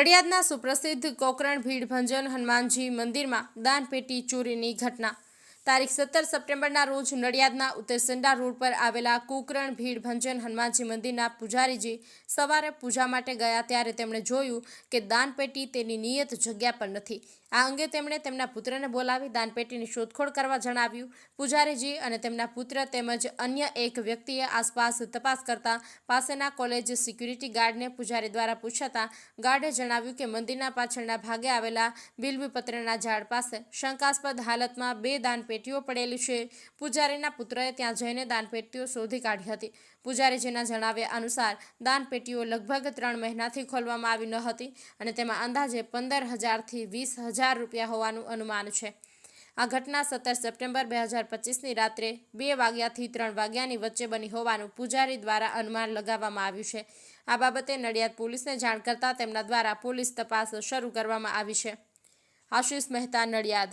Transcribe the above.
નડિયાદના સુપ્રસિદ્ધ કોકરણ ભીડભંજન હનુમાનજી મંદિરમાં દાનપેટી ચોરીની ઘટના તારીખ 17 સપ્ટેમ્બરના રોજ નડિયાદના ઉત્તરસંડા રોડ પર આવેલા કોકરણ ભીડભંજન હનુમાનજી મંદિરના પૂજારીજી સવારે પૂજા માટે ગયા ત્યારે તેમણે જોયું કે દાનપેટી તેની નિયત જગ્યા પર નથી। આ અંગે તેમણે તેમના પુત્રને બોલાવી દાનપેટીની શોધખોળ કરવા જણાવ્યું। પૂજારીજી અને તેમના પુત્ર તેમજ અન્ય એક વ્યક્તિએ આસપાસ તપાસ કરતા પાસેના કોલેજ સિક્યુરિટી ગાર્ડને પૂજારી દ્વારા પૂછાતા ગાર્ડે જણાવ્યું કે મંદિરના પાછળના ભાગે આવેલા બિલ્વપત્રના ઝાડ પાસે શંકાસ્પદ હાલતમાં 2 દાનપેટીઓ પડેલી છે। પૂજારીના પુત્રએ ત્યાં જઈને દાનપેટીઓ શોધી કાઢી હતી। પૂજારીજીના જણાવ્યા અનુસાર દાનપેટીઓ લગભગ 3 મહિનાથી ખોલવામાં આવી ન હતી અને તેમાં અંદાજે 15,000 થી 20,000 રૂપિયા હોવાનું અનુમાન છે। આ ઘટના 17 સપ્ટેમ્બર 2025ની રાત્રે 2 વાગ્યાથી 3 વાગ્યાની વચ્ચે બની હોવાનું પૂજારી દ્વારા અનુમાન લગાવવામાં આવ્યું છે। આ બાબતે નડિયાદ પોલીસને જાણ કરતા તેમના દ્વારા પોલીસ તપાસ શરૂ કરવામાં આવી છે। આશિષ મહેતા, નડિયાદ।